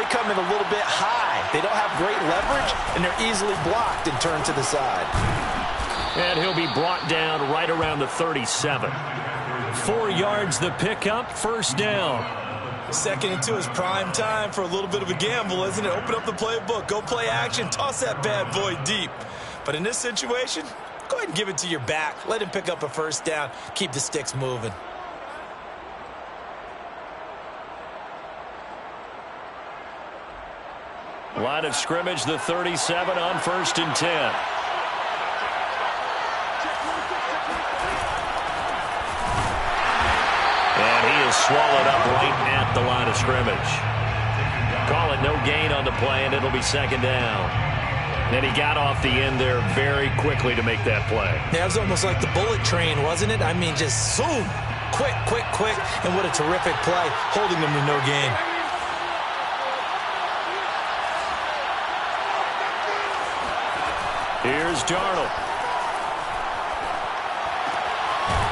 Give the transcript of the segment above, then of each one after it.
they come in a little bit high. They don't have great leverage, and they're easily blocked and turned to the side. And he'll be brought down right around the 37. 4 yards the pickup, first down. Second and 2 is prime time for a little bit of a gamble, isn't it? Open up the playbook, go play action, toss that bad boy deep. But in this situation, go ahead and give it to your back. Let him pick up a first down. Keep the sticks moving. Line of scrimmage, the 37 on 1st and 10. And he is swallowed up right at the line of scrimmage. Call it no gain on the play, and it'll be second down. And he got off the end there very quickly to make that play. Yeah, it was almost like the bullet train, wasn't it? I mean, just zoom. Quick, quick, quick. And what a terrific play, holding them to no gain. Here's Darnold.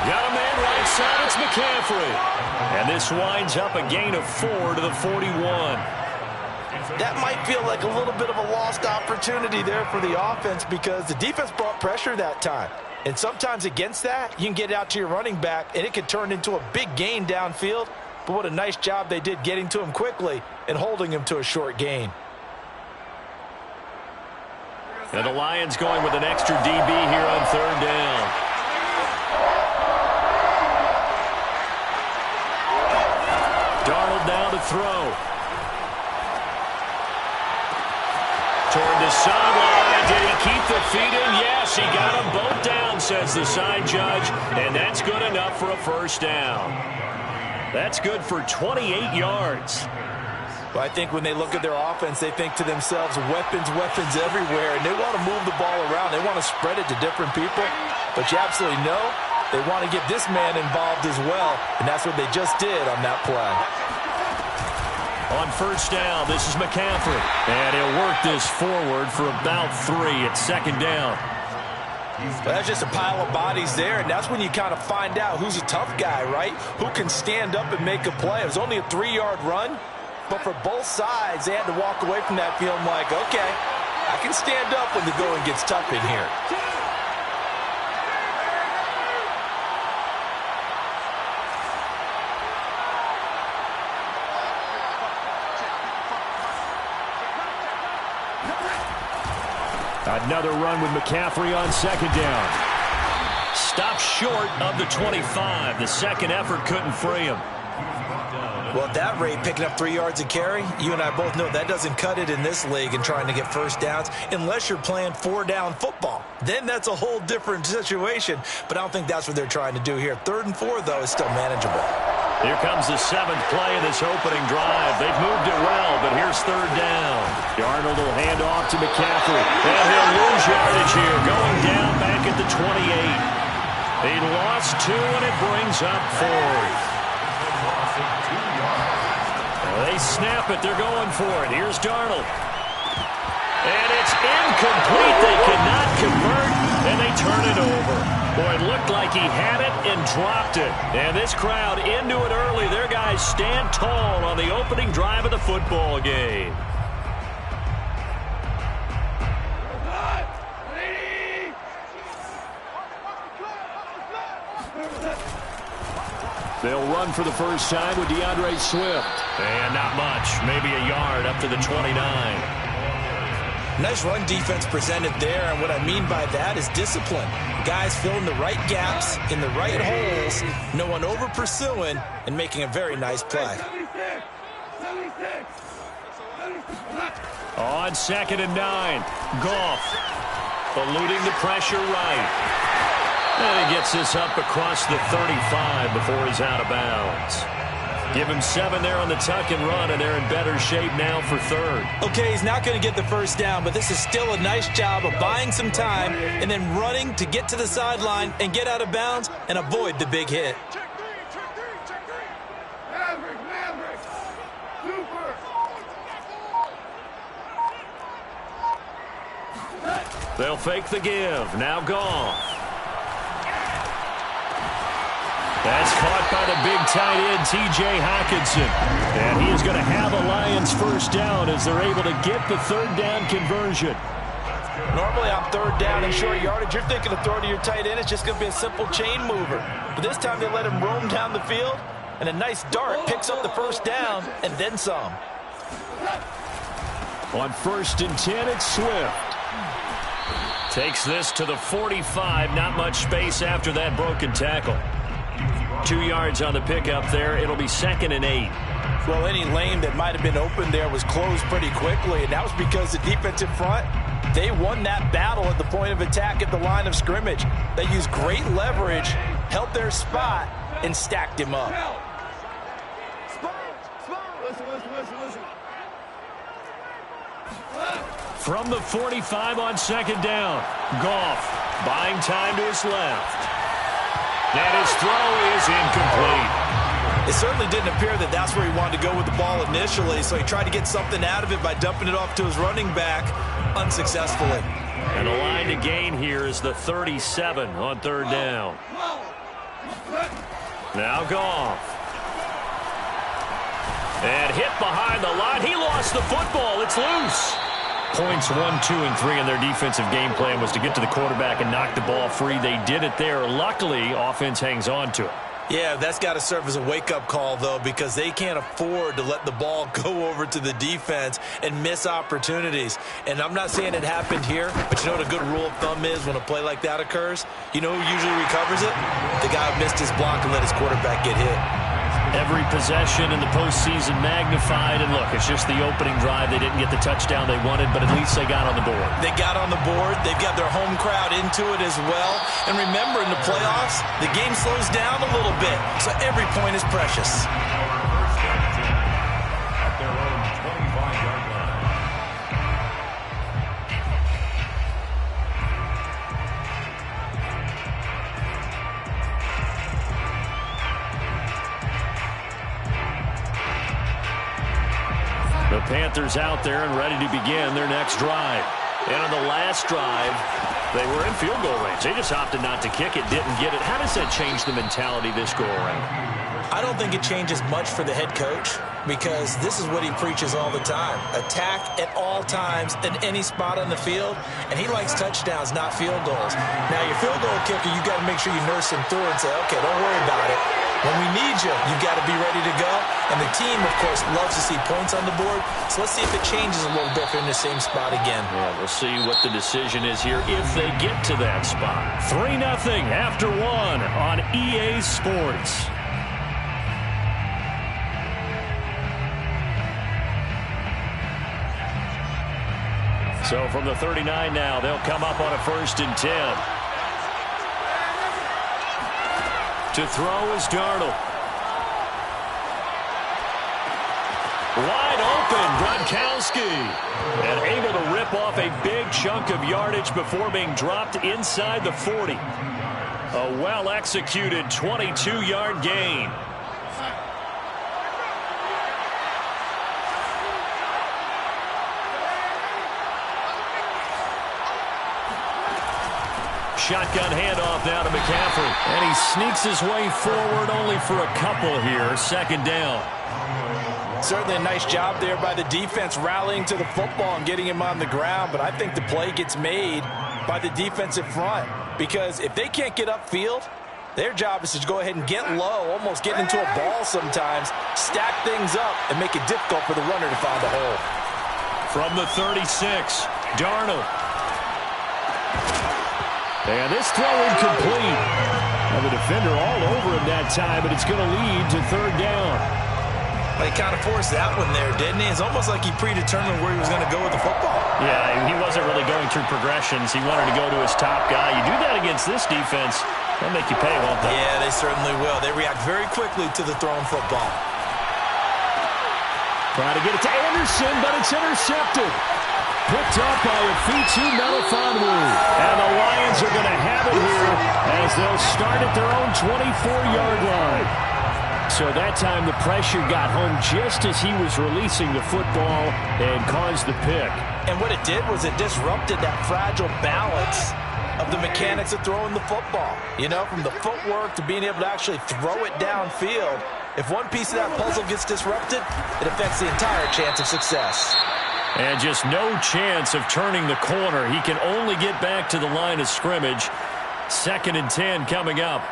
Got a man right side, it's McCaffrey. And this winds up a gain of 4 to the 41. That might feel like a little bit of a lost opportunity there for the offense because the defense brought pressure that time. And sometimes against that, you can get it out to your running back, and it could turn into a big gain downfield. But what a nice job they did getting to him quickly and holding him to a short gain. And the Lions going with an extra DB here on 3rd down. Darnold down to throw. Toward the sideline. Did he keep the feet in? Yes, he got them both down, says the side judge. And that's good enough for a first down. That's good for 28 yards. But I think when they look at their offense, they think to themselves, weapons, weapons everywhere. And they want to move the ball around. They want to spread it to different people. But you absolutely know they want to get this man involved as well. And that's what they just did on that play. On first down, this is McCaffrey. And he'll work this forward for about 3 at second down. Well, that's just a pile of bodies there, and that's when you kind of find out who's a tough guy, right? Who can stand up and make a play. It was only a 3-yard run, but for both sides, they had to walk away from that feeling like, okay, I can stand up when the going gets tough in here. Another run with McCaffrey on second down. Stopped short of the 25. The second effort couldn't free him. Well, at that rate, picking up 3 yards a carry, you and I both know that doesn't cut it in this league and trying to get first downs unless you're playing 4-down football. Then that's a whole different situation, but I don't think that's what they're trying to do here. 3rd and 4, though, is still manageable. Here comes the 7th play of this opening drive. They've moved it well, but here's 3rd down. Darnold will hand off to McCaffrey. And he'll lose yardage here, going down back at the 28. He lost 2, and it brings up 4th. They snap it. They're going for it. Here's Darnold. And it's incomplete. They cannot convert, and they turn it over. Boy, it looked like he had it and dropped it. And this crowd into it early. Their guys stand tall on the opening drive of the football game. They'll run for the first time with DeAndre Swift. And not much. Maybe a yard up to the 29. Nice run defense presented there, and what I mean by that is discipline. Guys filling the right gaps in the right holes, no one over-pursuing, and making a very nice play. On 2nd and 9, Goff eluding the pressure right. And he gets this up across the 35 before he's out of bounds. Give him 7 there on the tuck and run, and they're in better shape now for 3rd. Okay, he's not going to get the first down, but this is still a nice job of buying some time and then running to get to the sideline and get out of bounds and avoid the big hit. They'll fake the give. Now Goff. That's caught by the big tight end, T.J. Hockenson. And he is going to have a Lions first down as they're able to get the third down conversion. Normally on third down and short yardage, you're thinking of throwing to your tight end. It's just going to be a simple chain mover. But this time they let him roam down the field, and a nice dart picks up the first down and then some. On 1st and 10, it's Swift. Takes this to the 45. Not much space after that broken tackle. 2 yards on the pickup there. It'll be 2nd and 8. Well, any lane that might have been open there was closed pretty quickly, and that was because the defensive front, they won that battle at the point of attack at the line of scrimmage. They used great leverage, held their spot, and stacked him up. From the 45 on 2nd down, Goff buying time to his left. And his throw is incomplete. It certainly didn't appear that that's where he wanted to go with the ball initially, so he tried to get something out of it by dumping it off to his running back unsuccessfully. And the line to gain here is the 37 on 3rd down. Now Goff. And hit behind the line. He lost the football. It's loose. Points 1, 2, and 3 in their defensive game plan was to get to the quarterback and knock the ball free. They did it there. Luckily, offense hangs on to it. Yeah, that's got to serve as a wake-up call, though, because they can't afford to let the ball go over to the defense and miss opportunities. And I'm not saying it happened here, but you know what a good rule of thumb is when a play like that occurs? You know who usually recovers it? The guy who missed his block and let his quarterback get hit. Every possession in the postseason magnified. And look, it's just the opening drive. They didn't get the touchdown they wanted, but at least they got on the board. They got on the board. They've got their home crowd into it as well. And remember, in the playoffs, the game slows down a little bit, so every point is precious. The Panthers out there and ready to begin their next drive. And on the last drive, they were in field goal range. They just opted not to kick it, didn't get it. How does that change the mentality this go around? I don't think it changes much for the head coach because this is what he preaches all the time. Attack at all times in any spot on the field, and he likes touchdowns, not field goals. Now, your field goal kicker, you got to make sure you nurse him through and say, okay, don't worry about it. When we need you, you've got to be ready to go. And the team, of course, loves to see points on the board. So let's see if it changes a little bit if they're in the same spot again. Yeah, we'll see what the decision is here if they get to that spot. 3-0 after 1 on EA Sports. So from the 39 now, they'll come up on a 1st and 10. To throw is Darnold. Wide open, Gronkowski. And able to rip off a big chunk of yardage before being dropped inside the 40. A well-executed 22-yard gain. Shotgun handoff now to McCaffrey. And he sneaks his way forward only for a couple here. 2nd down. Certainly a nice job there by the defense rallying to the football and getting him on the ground. But I think the play gets made by the defensive front. Because if they can't get upfield, their job is to go ahead and get low, almost get into a ball sometimes, stack things up, and make it difficult for the runner to find a hole. From the 36, Darnold. And this throw incomplete. Now the defender all over him that time, but it's going to lead to 3rd down. Well, he kind of forced that one there, didn't he? It's almost like he predetermined where he was going to go with the football. Yeah, he wasn't really going through progressions. He wanted to go to his top guy. You do that against this defense, they'll make you pay, won't they? Yeah, they certainly will. They react very quickly to the thrown football. Trying to get it to Anderson, but it's intercepted. Picked up by Afitu Melifonwu. And the Lions are going to have it here as they'll start at their own 24-yard line. So that time the pressure got home just as he was releasing the football and caused the pick. And what it did was it disrupted that fragile balance of the mechanics of throwing the football. You know, from the footwork to being able to actually throw it downfield. If one piece of that puzzle gets disrupted, it affects the entire chance of success. And just no chance of turning the corner. He can only get back to the line of scrimmage. 2nd and 10 coming up.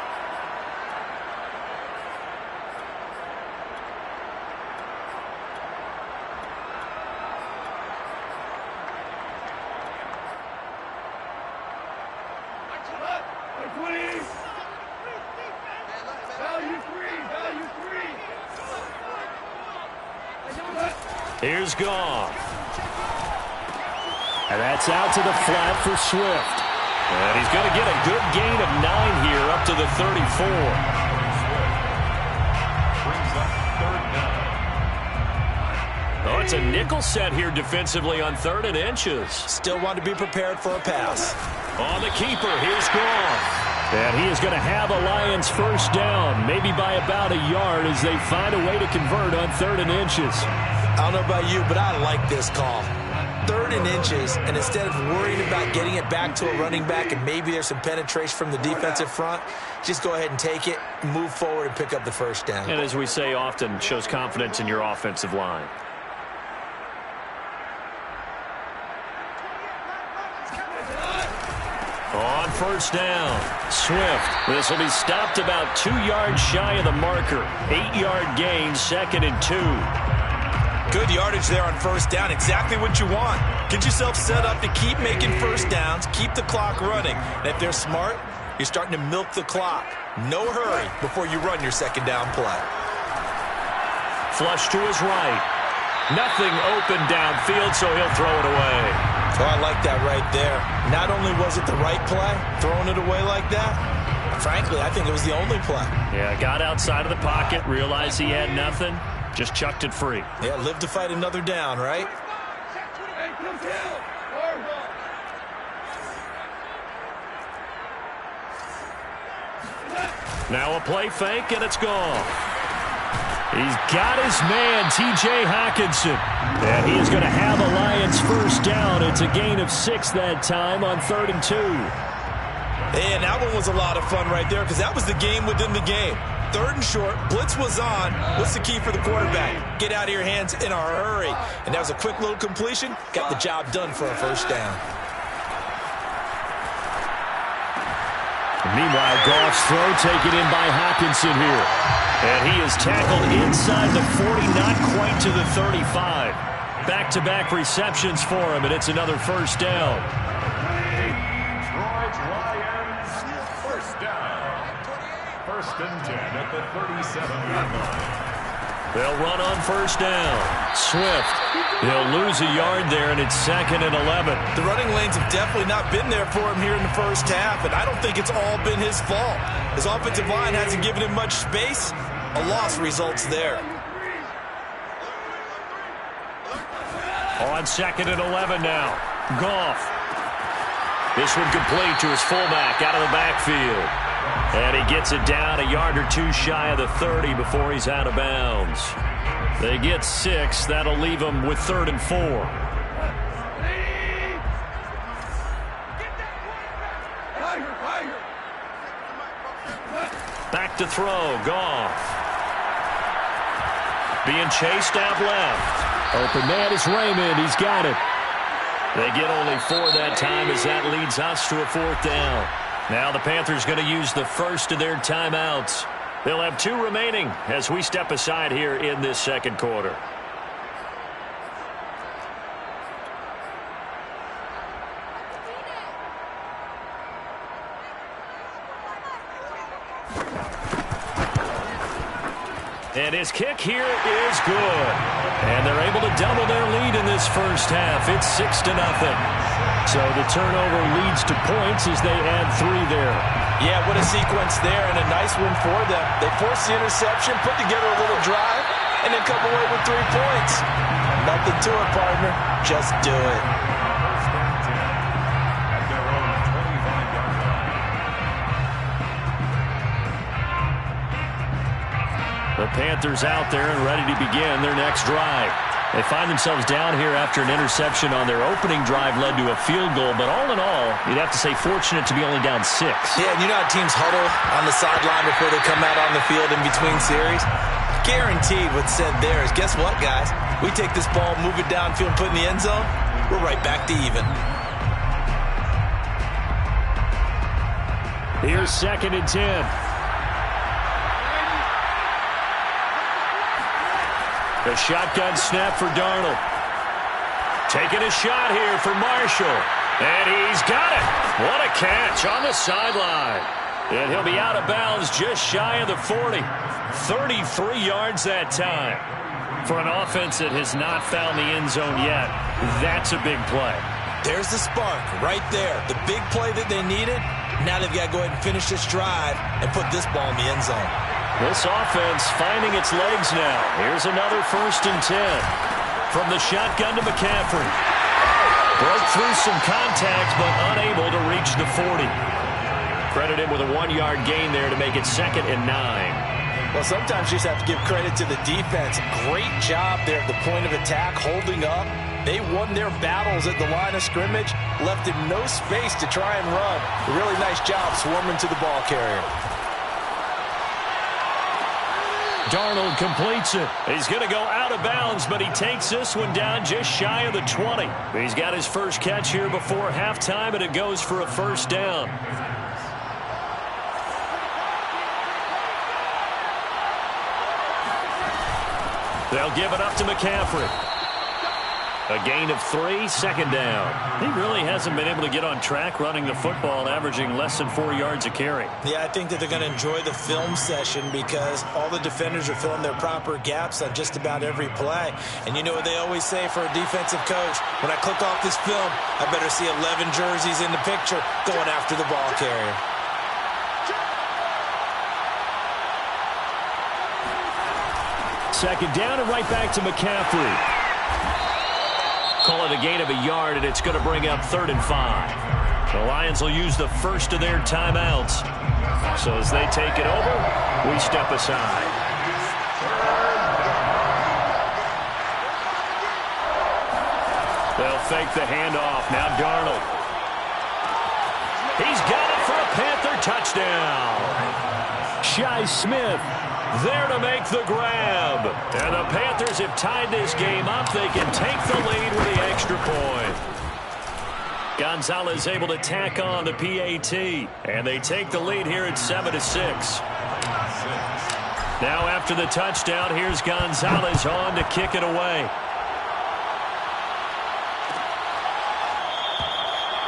Here's Goff. And that's out to the flat for Swift. And he's going to get a good gain of 9 here up to the 34. Oh, it's a nickel set here defensively on 3rd and inches. Still want to be prepared for a pass. On the keeper, here's Goff. And he is going to have a Lions first down, maybe by about a yard as they find a way to convert on 3rd and inches. I don't know about you, but I like this call. 3rd and inches, and instead of worrying about getting it back to a running back and maybe there's some penetration from the defensive front, just go ahead and take it, move forward, and pick up the first down. And as we say often, shows confidence in your offensive line. On first down, Swift. This will be stopped about 2 yards shy of the marker. 8-yard gain, 2nd and 2. Good yardage there on first down. Exactly what you want. Get yourself set up to keep making first downs, keep the clock running. And if they're smart, you're starting to milk the clock. No hurry before you run your 2nd down play. Flush to his right. Nothing open downfield, so he'll throw it away. Oh, I like that right there. Not only was it the right play, throwing it away like that, frankly, I think it was the only play. Yeah, got outside of the pocket, realized he had nothing, just chucked it free. Yeah, live to fight another down, right? Now a play fake, and it's gone. He's got his man, T.J. Hockenson. And he is going to have a Lions first down. It's a gain of 6 that time on 3rd and 2. And that one was a lot of fun right there because that was the game within the game. 3rd and short, blitz was on. What's the key for the quarterback? Get out of your hands in a hurry. And that was a quick little completion. Got the job done for a first down. Meanwhile, Goff's throw taken in by Hockenson here. And he is tackled inside the 40, not quite to the 35. Back-to-back receptions for him, and it's another first down. Detroit Lions, first down. 1st and 10 at the 37-yard line. They'll run on first down. Swift, he'll lose a yard there, and it's 2nd and 11. The running lanes have definitely not been there for him here in the first half, and I don't think it's all been his fault. His offensive line hasn't given him much space. A loss results there. On 2nd and 11 now. Goff. This one complete to his fullback out of the backfield. And he gets it down a yard or 2 shy of the 30 before he's out of bounds. They get 6. That'll leave him with 3rd and 4. Back to throw. Goff. Being chased out left. Open man is Raymond. He's got it. They get only 4 that time as that leads us to a 4th down. Now the Panthers going to use the first of their timeouts. They'll have 2 remaining as we step aside here in this 2nd quarter. And his kick here is good. And they're able to double their lead in this first half. It's 6-0. So the turnover leads to points as they add 3 there. Yeah, what a sequence there and a nice one for them. They forced the interception, put together a little drive, and then come away with 3 points. Nothing to it, partner. Just do it. The Panthers out there and ready to begin their next drive. They find themselves down here after an interception on their opening drive led to a field goal. But all in all, you'd have to say fortunate to be only down 6. Yeah, and you know how teams huddle on the sideline before they come out on the field in between series? Guaranteed what's said there is, guess what, guys? We take this ball, move it downfield, and put it in the end zone, we're right back to even. Here's 2nd and 10. The shotgun snap for Darnold. Taking a shot here for Marshall. And he's got it. What a catch on the sideline. And he'll be out of bounds just shy of the 40. 33 yards that time. For an offense that has not found the end zone yet, that's a big play. There's the spark right there. The big play that they needed. Now they've got to go ahead and finish this drive and put this ball in the end zone. This offense finding its legs now. Here's another 1st and 10. From the shotgun to McCaffrey. Broke through some contact, but unable to reach the 40. Credit him with a 1-yard gain there to make it 2nd and 9. Well, sometimes you just have to give credit to the defense. Great job there at the point of attack, holding up. They won their battles at the line of scrimmage, left him no space to try and run. A really nice job swarming to the ball carrier. Darnold completes it. He's going to go out of bounds, but he takes this one down just shy of the 20. He's got his first catch here before halftime, and it goes for a 1st down. They'll give it up to McCaffrey. A gain of 3, 2nd down. He really hasn't been able to get on track running the football, averaging less than 4 yards a carry. Yeah, I think that they're going to enjoy the film session because all the defenders are filling their proper gaps on just about every play. And you know what they always say for a defensive coach? When I click off this film, I better see 11 jerseys in the picture going after the ball carrier. Second down and right back to McCaffrey. Call it a gain of a yard, and it's going to bring up 3rd and 5. The Lions will use the first of their timeouts. So as they take it over, we step aside. They'll fake the handoff. Now Darnold. He's got it for a Panther touchdown. Shi Smith there to make the grab. And the Panthers have tied this game up. They can take the lead with the extra point. Gonzalez able to tack on the PAT. And they take the lead here at 7-6. Now after the touchdown, here's Gonzalez on to kick it away.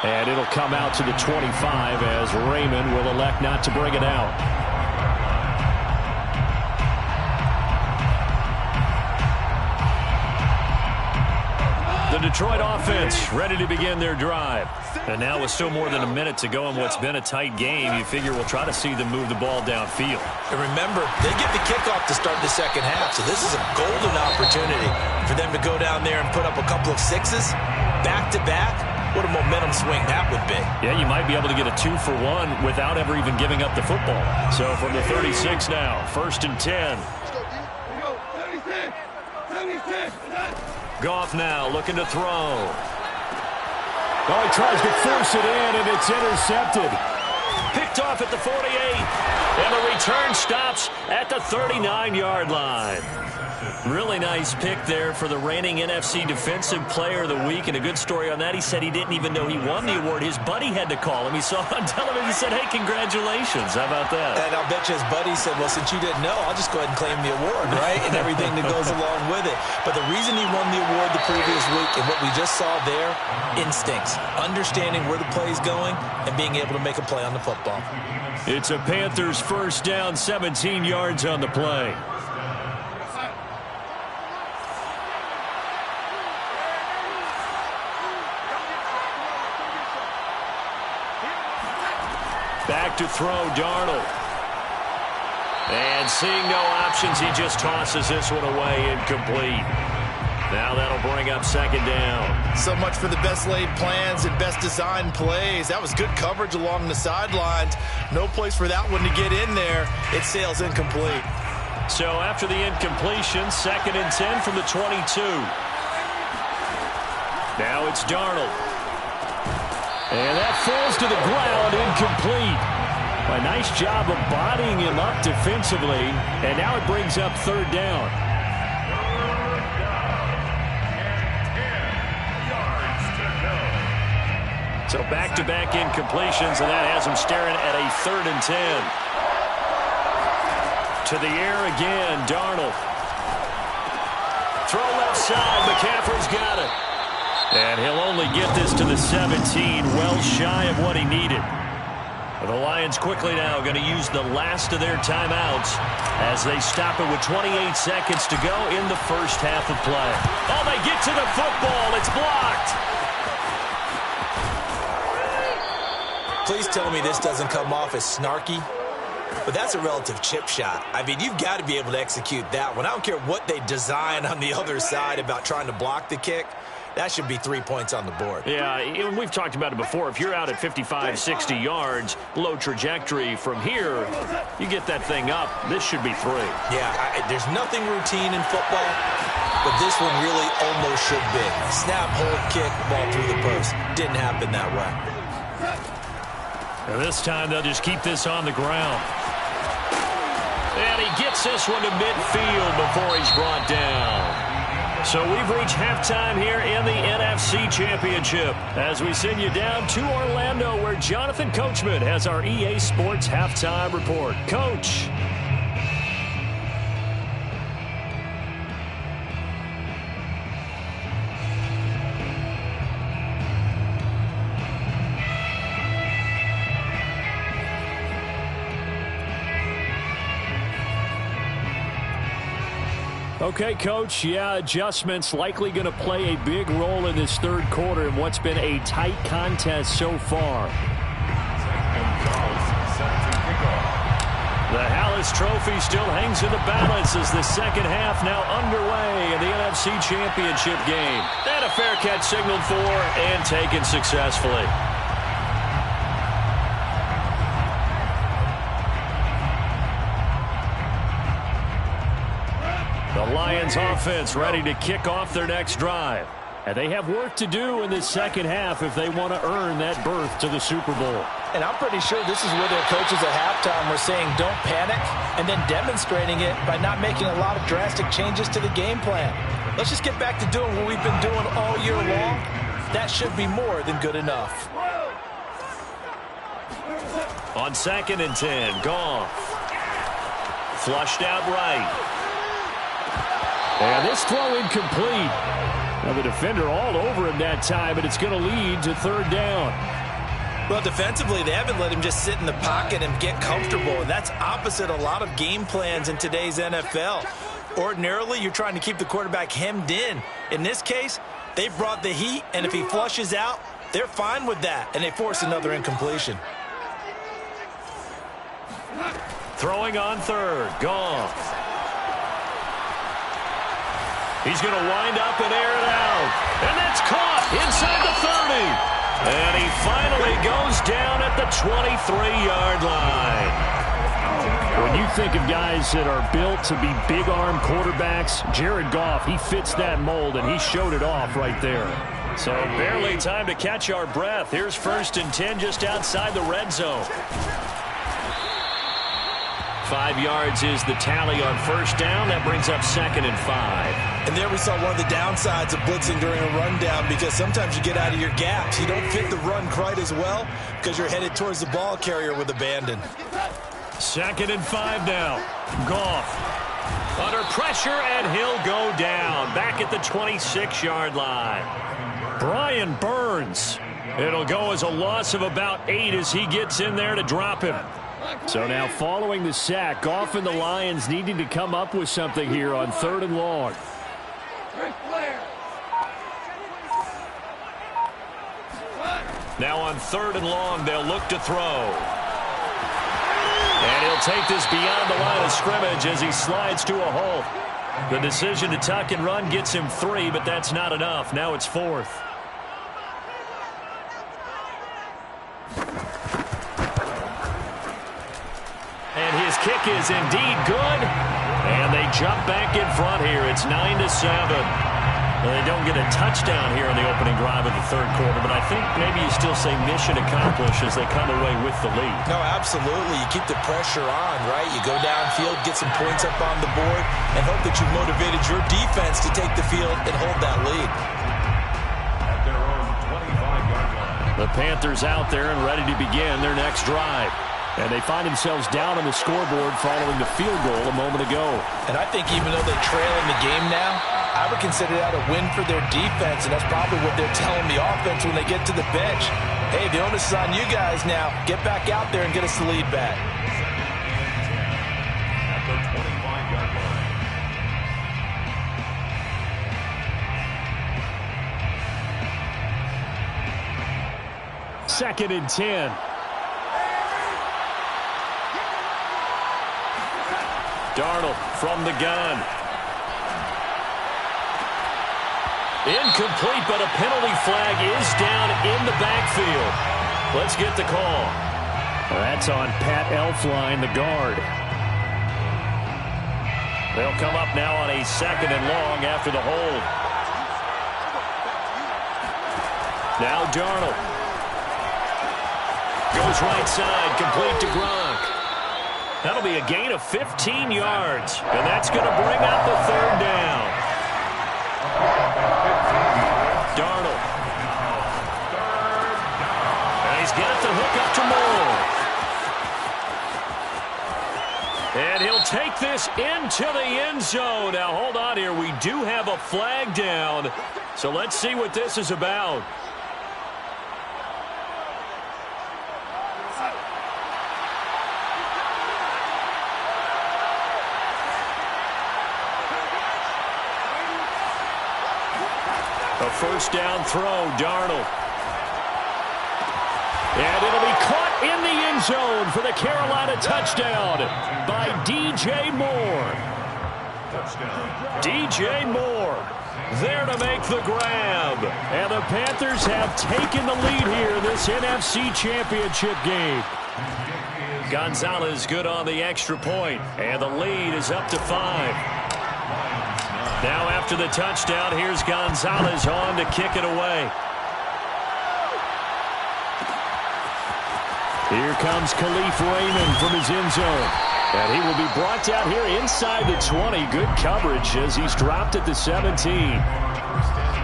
And it'll come out to the 25 as Raymond will elect not to bring it out. The Detroit offense ready to begin their drive. And now with still more than a minute to go in what's been a tight game, you figure we'll try to see them move the ball downfield. And remember, they get the kickoff to start the second half, so this is a golden opportunity for them to go down there and put up a couple of 6s back-to-back. What a momentum swing that would be. Yeah, you might be able to get a 2-for-1 without ever even giving up the football. So from the 36 now, 1st and 10. Goff now looking to throw. Oh, he tries to force it in, and it's intercepted. Picked off at the 48. And the return stops at the 39-yard line. Really nice pick there for the reigning NFC Defensive Player of the Week. And a good story on that. He said he didn't even know he won the award. His buddy had to call him. He saw it on television and said, hey, congratulations. How about that? And I'll bet you his buddy said, well, since you didn't know, I'll just go ahead and claim the award, right? And everything that goes along with it. But the reason he won the award the previous week and what we just saw there, instincts. Understanding where the play is going and being able to make a play on the football. It's a Panthers 1st down, 17 yards on the play. Back to throw, Darnold. And seeing no options, he just tosses this one away, incomplete. Now that'll bring up 2nd down. So much for the best laid plans and best designed plays. That was good coverage along the sidelines. No place for that one to get in there. It sails incomplete. So after the incompletion, 2nd and 10 from the 22. Now it's Darnold. And that falls to the ground, incomplete. A nice job of bodying him up defensively. And now it brings up third down. So back-to-back incompletions, and that has him staring at a 3rd and 10. To the air again, Darnold. Throw left side, McCaffrey's got it. And he'll only get this to the 17, well shy of what he needed. The Lions quickly now going to use the last of their timeouts as they stop it with 28 seconds to go in the first half of play. Oh, they get to the football. It's blocked. Please tell me this doesn't come off as snarky, but that's a relative chip shot. I mean, you've got to be able to execute that one. I don't care what they design on the other side about trying to block the kick. That should be 3 points on the board. Yeah, we've talked about it before. If you're out at 55, 60 yards, low trajectory from here, you get that thing up. This should be 3. Yeah, there's nothing routine in football, but this one really almost should be. Snap, hold, kick, ball through the post. Didn't happen that way. Now this time they'll just keep this on the ground. And he gets this one to midfield before he's brought down. So we've reached halftime here in the NFC Championship as we send you down to Orlando where Jonathan Coachman has our EA Sports Halftime Report. Coach. Okay, Coach, yeah, adjustments likely going to play a big role in this third quarter in what's been a tight contest so far. The Hallis Trophy still hangs in the balance as the second half now underway in the NFC Championship game. And a fair catch signaled for and taken successfully. The Lions offense ready to kick off their next drive. And they have work to do in this second half if they want to earn that berth to the Super Bowl. And I'm pretty sure this is where their coaches at halftime were saying don't panic and then demonstrating it by not making a lot of drastic changes to the game plan. Let's just get back to doing what we've been doing all year long. That should be more than good enough. On 2nd and 10, Goff. Flushed out right. And this throw incomplete. Now the defender all over him that time, but it's going to lead to third down. Well, defensively, they haven't let him just sit in the pocket and get comfortable. And that's opposite a lot of game plans in today's NFL. Ordinarily, you're trying to keep the quarterback hemmed in. In this case, they brought the heat, and if he flushes out, they're fine with that, and they force another incompletion. Throwing on third, Goff. He's going to wind up and air it out. And that's caught inside the 30. And he finally goes down at the 23-yard line. When you think of guys that are built to be big-arm quarterbacks, Jared Goff, he fits that mold, and he showed it off right there. So barely time to catch our breath. Here's 1st and 10 just outside the red zone. 5 yards is the tally on first down. That brings up 2nd and 5. And there we saw one of the downsides of blitzing during a rundown because sometimes you get out of your gaps. You don't fit the run quite as well because you're headed towards the ball carrier with abandon. 2nd and 5 now. Goff under pressure, and he'll go down back at the 26-yard line. Brian Burns. It'll go as a loss of about 8 as he gets in there to drop him. So now following the sack, Goff and the Lions needing to come up with something here on 3rd and long. Now on 3rd and long, they'll look to throw. And he'll take this beyond the line of scrimmage as he slides to a halt. The decision to tuck and run gets him 3, but that's not enough. Now it's 4th. And his kick is indeed good. And they jump back in front here. It's 9-7. Well, they don't get a touchdown here on the opening drive of the third quarter, but I think maybe you still say mission accomplished as they come away with the lead. No, absolutely. You keep the pressure on, right? You go downfield, get some points up on the board, and hope that you've motivated your defense to take the field and hold that lead. At their own 25-yard line. The Panthers out there and ready to begin their next drive. And they find themselves down on the scoreboard following the field goal a moment ago. And I think even though they trail in the game now, I would consider that a win for their defense, and that's probably what they're telling the offense when they get to the bench. Hey, the onus is on you guys now. Get back out there and get us the lead back. At the 25-yard line. Second and 10. Darnold from the gun. Incomplete, but a penalty flag is down in the backfield. Let's get the call. That's on Pat Elflein, the guard. They'll come up now on a second and long after the hold. Now Darnold. Goes right side, complete to Gronk. That'll be a gain of 15 yards, and that's going to bring out the third down. Darnold. And he's got the hook up to Moore. And he'll take this into the end zone. Now, hold on here. We do have a flag down, so let's see what this is about. A first down throw, Darnold. And it'll be caught in the end zone for the Carolina touchdown by DJ Moore. DJ Moore there to make the grab. And the Panthers have taken the lead here in this NFC Championship game. Gonzalez good on the extra point, and the lead is up to 5. Now after the touchdown, here's Gonzalez on to kick it away. Here comes Khalif Raymond from his end zone. And he will be brought down here inside the 20. Good coverage as he's dropped at the 17. First and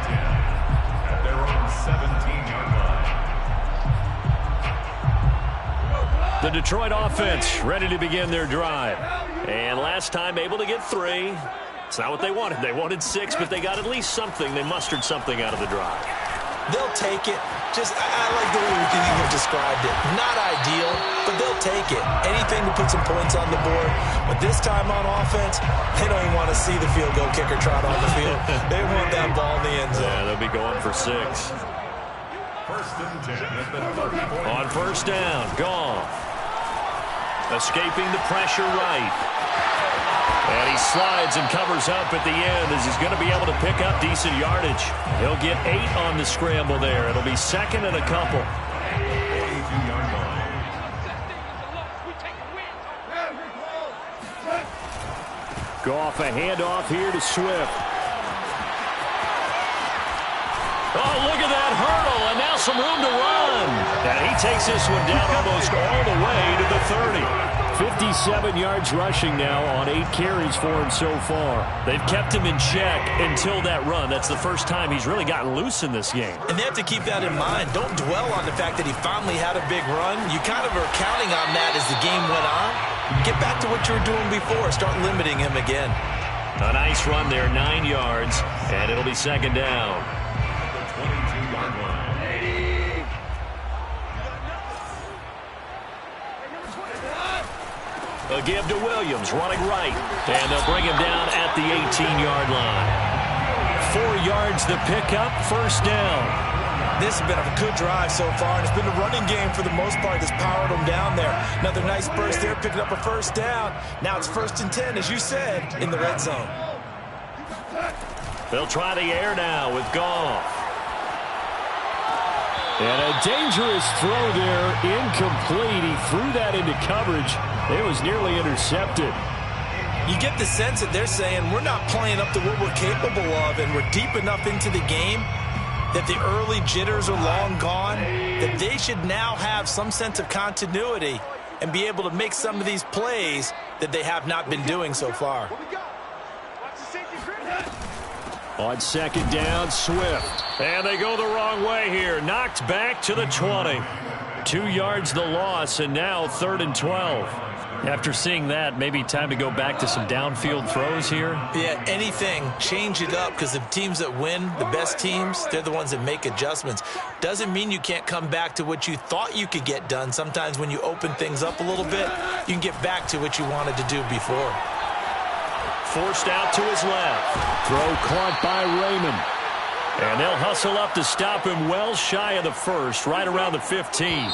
10 at their own 17-yard line. The Detroit offense ready to begin their drive. And last time able to get 3. It's not what they wanted. They wanted 6, but they got at least something. They mustered something out of the drive. They'll take it. I like the way you've described it. Not ideal, but they'll take it. Anything to put some points on the board. But this time on offense, they don't even want to see the field goal kicker trot on the field. They want that ball in the end zone. Yeah, they'll be going for 6. First and 10 at the 30-point. On first down, Goff. Escaping the pressure right. And he slides and covers up at the end as he's going to be able to pick up decent yardage. He'll get 8 on the scramble there. It'll be second and a couple. 82-yard line. Goff a handoff here to Swift. Oh, look at that hurdle, and now some room to run. And he takes this one down almost all the way to the 30. 57 yards rushing now on 8 carries for him so far. They've kept him in check until that run. That's the first time he's really gotten loose in this game. And they have to keep that in mind. Don't dwell on the fact that he finally had a big run. You kind of are counting on that as the game went on. Get back to what you were doing before. Start limiting him again. A nice run there, 9 yards, and it'll be second down. The 22-yard line. A give to Williams, running right. And they'll bring him down at the 18-yard line. 4 yards the pickup, first down. This has been a good drive so far, and it's been the running game for the most part that's powered them down there. Another nice burst there, picking up a first down. Now it's first and 10, as you said, in the red zone. They'll try the air now with Goff. And a dangerous throw there, incomplete. He threw that into coverage. It was nearly intercepted. You get the sense that they're saying we're not playing up to what we're capable of, and we're deep enough into the game that the early jitters are long gone, that they should now have some sense of continuity and be able to make some of these plays that they have not been doing so far. On second down, Swift. And they go the wrong way here. Knocked back to the 20. 2 yards the loss, and now 3rd and 12. After seeing that, maybe time to go back to some downfield throws here. Yeah, anything. Change it up, because the teams that win, the best teams, they're the ones that make adjustments. Doesn't mean you can't come back to what you thought you could get done. Sometimes when you open things up a little bit, you can get back to what you wanted to do before. Forced out to his left. Throw caught by Raymond. And they'll hustle up to stop him well shy of the first, right around the 15.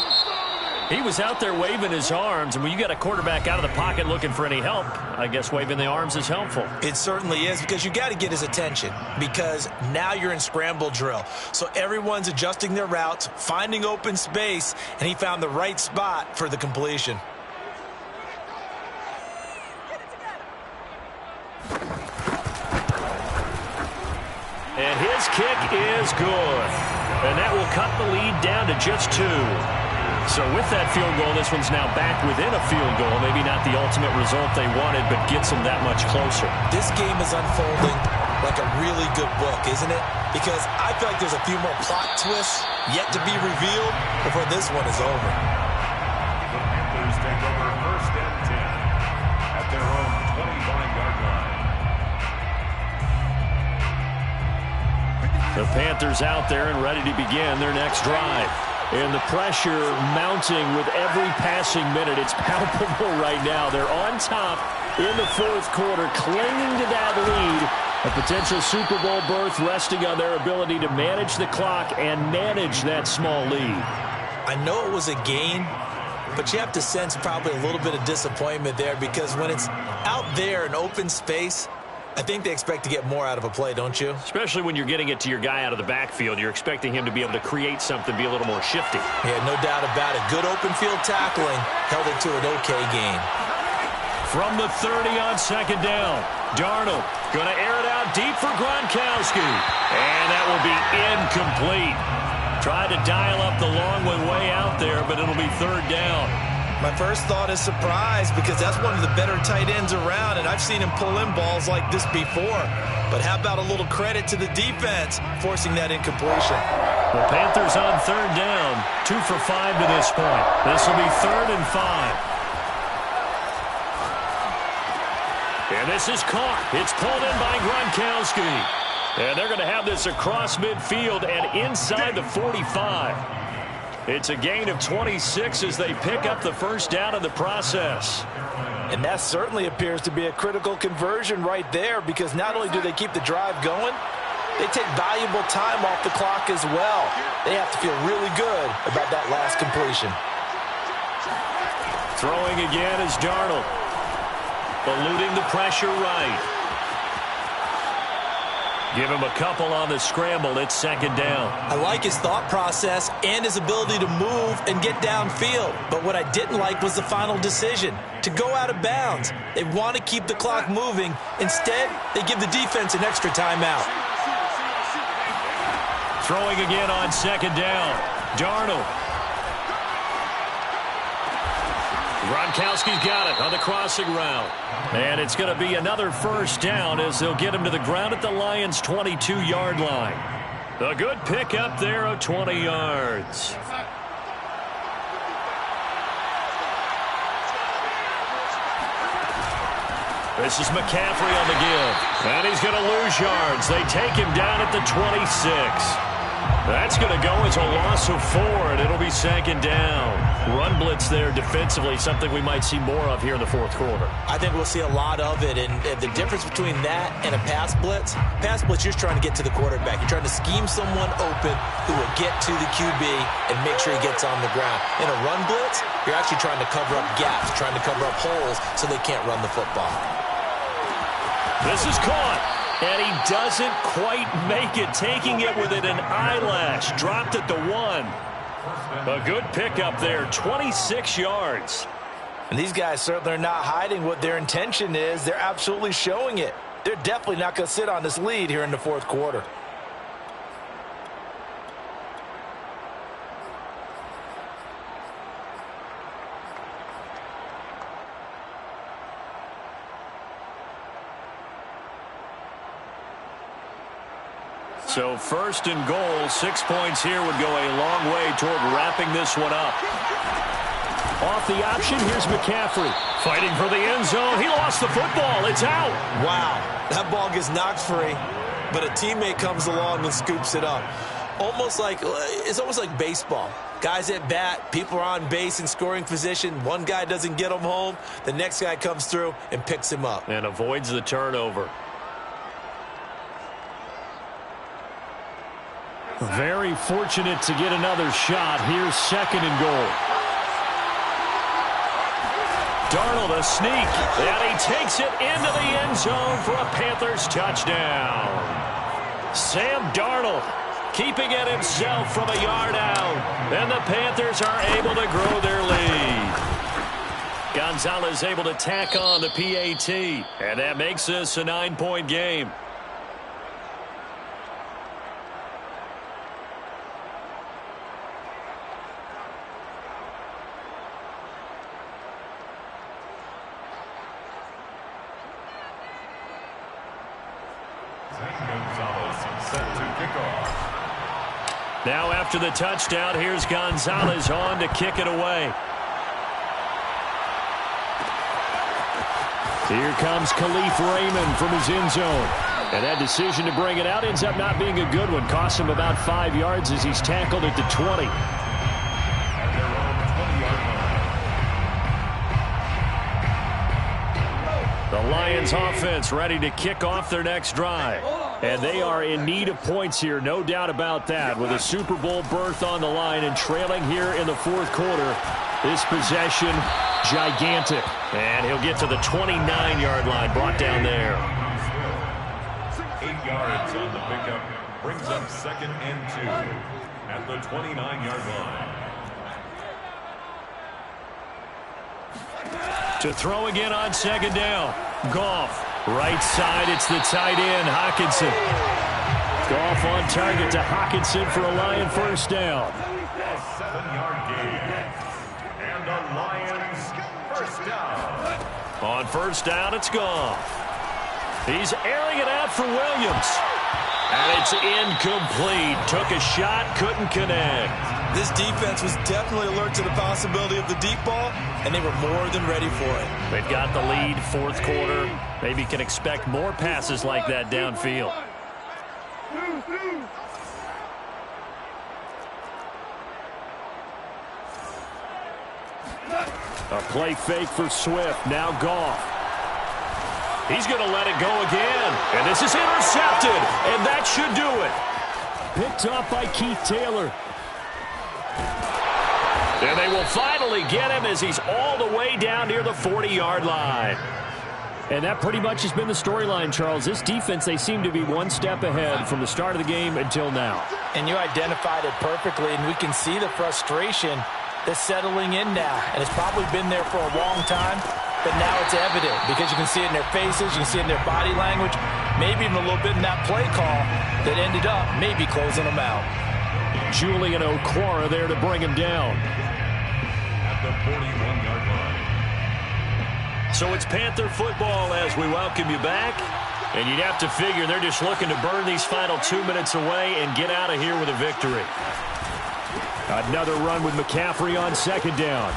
He was out there waving his arms, and when you got a quarterback out of the pocket looking for any help, I guess waving the arms is helpful. It certainly is, because you got to get his attention, because now you're in scramble drill. So everyone's adjusting their routes, finding open space, and he found the right spot for the completion. And his kick is good. And that will cut the lead down to just 2. So with that field goal, this one's now back within a field goal. Maybe not the ultimate result they wanted, but gets them that much closer. This game is unfolding like a really good book, isn't it? Because I feel like there's a few more plot twists yet to be revealed before this one is over. The Panthers take over 1st and 10 at their own 25-yard line. The Panthers out there and ready to begin their next drive. And the pressure mounting with every passing minute. It's palpable right now. They're on top in the 4th quarter, clinging to that lead. A potential Super Bowl berth resting on their ability to manage the clock and manage that small lead. I know it was a gain, but you have to sense probably a little bit of disappointment there, because when it's out there in open space, I think they expect to get more out of a play, don't you? Especially when you're getting it to your guy out of the backfield. You're expecting him to be able to create something, be a little more shifty. Yeah, no doubt about it. Good open field tackling held it to an okay gain. From the 30 on second down, Darnold going to air it out deep for Gronkowski. And that will be incomplete. Tried to dial up the long one way out there, but it'll be 3rd down. My first thought is surprise, because that's one of the better tight ends around, and I've seen him pull in balls like this before. But how about a little credit to the defense forcing that incompletion? The Panthers on 3rd down, 2 for 5 to this point. This will be 3rd and 5. And this is caught. It's pulled in by Gronkowski. And they're going to have this across midfield and inside the 45. It's a gain of 26 as they pick up the first down in the process. And that certainly appears to be a critical conversion right there, because not only do they keep the drive going, they take valuable time off the clock as well. They have to feel really good about that last completion. Throwing again is Darnold. Eluding the pressure right. Give him a couple on the scramble. It's 2nd down. I like his thought process and his ability to move and get downfield. But what I didn't like was the final decision, to go out of bounds. They want to keep the clock moving. Instead, they give the defense an extra timeout. Throwing again on 2nd down. Darnold. Gronkowski's got it on the crossing route. And it's going to be another first down as they'll get him to the ground at the Lions' 22-yard line. A good pick up there of 20 yards. This is McCaffrey on the give. And he's going to lose yards. They take him down at the 26. That's going to go as a loss of 4, and it'll be 2nd down. Run blitz there defensively, something we might see more of here in the 4th quarter. I think we'll see a lot of it, and the difference between that and a pass blitz, you're just trying to get to the quarterback. You're trying to scheme someone open who will get to the QB and make sure he gets on the ground. In a run blitz, you're actually trying to cover up gaps, trying to cover up holes so they can't run the football. This is caught. And he doesn't quite make it, taking it within an eyelash. Dropped at the 1. A good pickup there, 26 yards. And these guys certainly are not hiding what their intention is. They're absolutely showing it. They're definitely not going to sit on this lead here in the fourth quarter. So first and goal, 6 points here would go a long way toward wrapping this one up. Off the option, here's McCaffrey. Fighting for the end zone. He lost the football. It's out. Wow, that ball gets knocked free, but a teammate comes along and scoops it up. It's almost like baseball. Guys at bat, people are on base in scoring position. One guy doesn't get him home. The next guy comes through and picks him up. And avoids the turnover. Very fortunate to get another shot. Here's second and goal. Darnold a sneak, and he takes it into the end zone for a Panthers touchdown. Sam Darnold keeping it himself from a yard out, and the Panthers are able to grow their lead. Gonzalez able to tack on the PAT, and that makes this a 9-point game. Now after the touchdown, here's Gonzalez on to kick it away. Here comes Khalif Raymond from his end zone. And that decision to bring it out ends up not being a good one. Costs him about 5 yards as he's tackled at the 20. The Lions offense ready to kick off their next drive. And they are in need of points here, no doubt about that. With a Super Bowl berth on the line and trailing here in the fourth quarter, this possession, gigantic. And he'll get to the 29-yard line, brought down there. 8 yards on the pickup, brings up second and 2 at the 29-yard line. To throw again on second down. Goff. Right side, it's the tight end, Hockenson. Goff on target to Hockenson for a Lion first down. A 7-yard gain. And a Lions first down. On first down, it's Goff. He's airing it out for Williams. And it's incomplete. Took a shot, couldn't connect. This defense was definitely alert to the possibility of the deep ball, and they were more than ready for it. They've got the lead, fourth quarter. Maybe can expect more passes like that downfield. A play fake for Swift. Now Goff. He's going to let it go again. And this is intercepted. And that should do it. Picked up by Keith Taylor. And they will finally get him as he's all the way down near the 40-yard line. And that pretty much has been the storyline, Charles. This defense, they seem to be one step ahead from the start of the game until now. And you identified it perfectly, and we can see the frustration that's settling in now. And it's probably been there for a long time, but now it's evident because you can see it in their faces, you can see it in their body language, maybe even a little bit in that play call that ended up maybe closing them out. Julian Okwara there to bring him down. At the 41-yard line. So it's Panther football as we welcome you back. And you'd have to figure they're just looking to burn these final 2 minutes away and get out of here with a victory. Another run with McCaffrey on second down.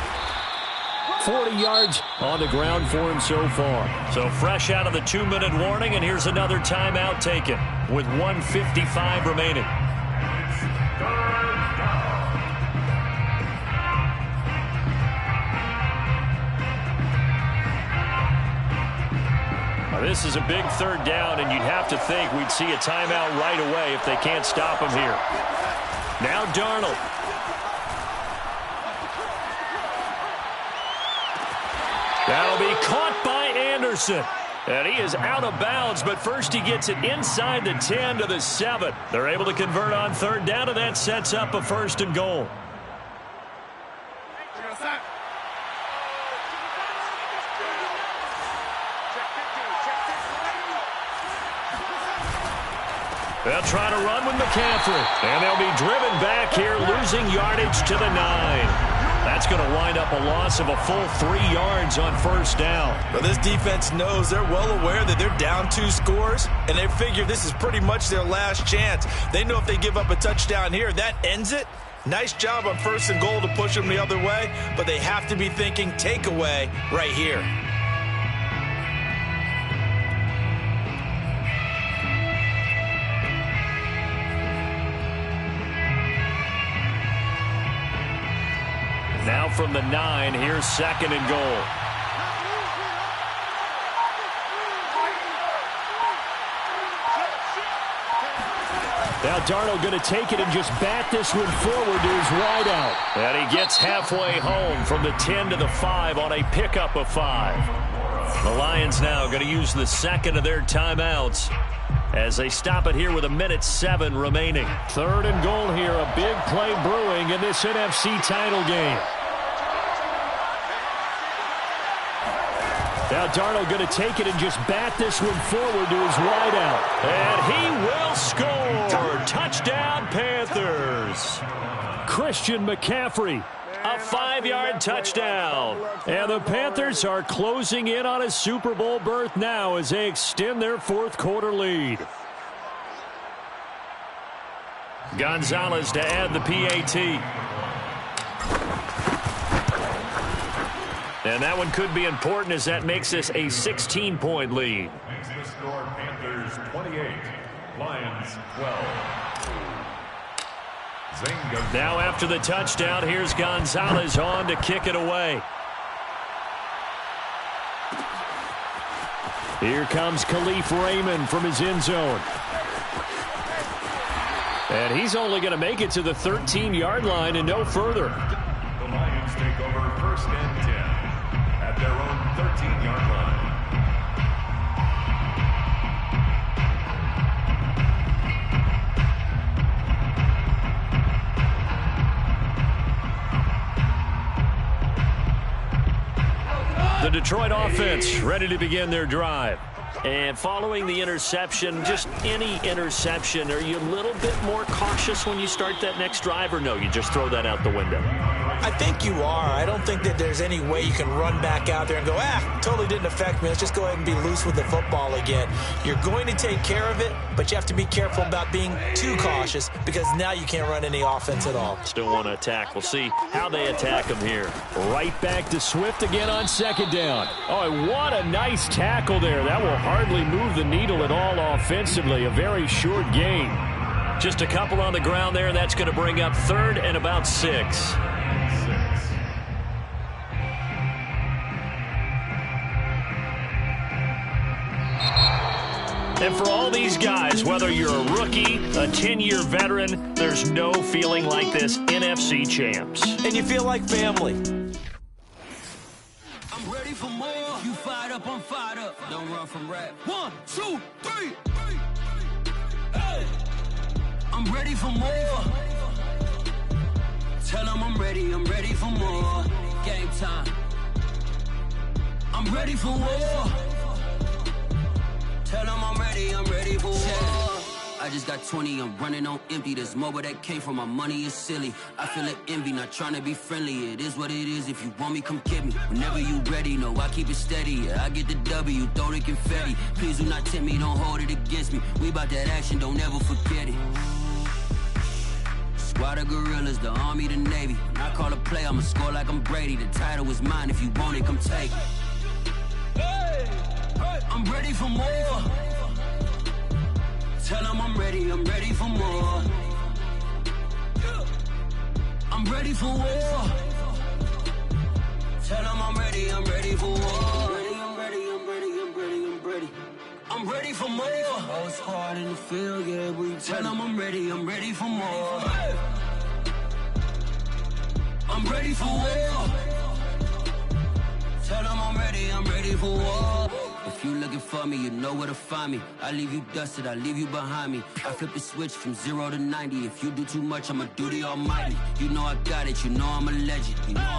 40 yards on the ground for him so far. So fresh out of the 2-minute warning, and here's another timeout taken with 1:55 remaining. This is a big third down, and you'd have to think we'd see a timeout right away if they can't stop him here. Now Darnold. That'll be caught by Anderson. And he is out of bounds, but first he gets it inside the 10 to the 7. They're able to convert on third down, and that sets up a first and goal. They'll try to run with McCaffrey. And they'll be driven back here, losing yardage to the 9. That's going to wind up a loss of a full 3 yards on first down. Well, this defense knows, they're well aware that they're down 2 scores, and they figure this is pretty much their last chance. They know if they give up a touchdown here, that ends it. Nice job on 1st and goal to push them the other way, but they have to be thinking takeaway right here. Now from the 9, here's 2nd and goal. Now Darnold going to take it and just bat this one forward to his wideout. And he gets halfway home from the 10 to the 5 on a pickup of 5. The Lions now going to use the 2nd of their timeouts as they stop it here with 1:07 remaining. 3rd and goal here, a big play brewing in this NFC title game. Now Darnold going to take it and just bat this one forward to his wideout. And he will score. Touchdown, Panthers. Christian McCaffrey, a 5-yard touchdown. And the Panthers are closing in on a Super Bowl berth now as they extend their 4th quarter lead. Gonzalez to add the PAT. And that one could be important as that makes this a 16-point lead. Makes the score Panthers 28, Lions 12. Now after the touchdown, here's Gonzalez on to kick it away. Here comes Khalif Raymond from his end zone. And he's only going to make it to the 13-yard line and no further. The Lions take over 1st and 10 at their own 13-yard line. The Detroit offense ready to begin their drive. And following the interception, just any interception, are you a little bit more cautious when you start that next drive, or no, you just throw that out the window? I think you are. I don't think that there's any way you can run back out there and go, totally didn't affect me. Let's just go ahead and be loose with the football again. You're going to take care of it, but you have to be careful about being too cautious because now you can't run any offense at all. Still want to attack. We'll see how they attack him here. Right back to Swift again on 2nd down. Oh, what a nice tackle there. That will hardly move the needle at all offensively. A very short gain. Just a couple on the ground there. That's going to bring up 3rd and about 6. And for all these guys, whether you're a rookie, a 10-year veteran, there's no feeling like this NFC champs. And you feel like family. I'm ready for more. You fired up, I'm fired up. Don't run from rap. 1, 2, 3. Hey. I'm ready for more. Tell them I'm ready for more. Game time. I'm ready for war. Tell them I'm ready for war. I just got 20, I'm running on empty. There's more where that came from, my money is silly. I feel it envy, not trying to be friendly. It is what it is, if you want me, come get me. Whenever you ready, no, I keep it steady. Yeah, I get the W, throw the confetti. Please do not tempt me, don't hold it against me. We about that action, don't ever forget it. Squad of gorillas, the army, the navy. When I call a play, I'ma score like I'm Brady. The title is mine, if you want it, come take it. Hey, I'm ready for more. Tell them I'm ready for more. I'm ready for war. Tell them I'm ready for war. I'm ready for more. Whole squad in the field, yeah, we tell them I'm ready for more. I'm ready for war. Tell them I'm ready for war. If you looking for me, you know where to find me. I leave you dusted, I leave you behind me. I flip the switch from 0 to 90. If you do too much, I'ma do the almighty. You know I got it, you know I'm a legend. You know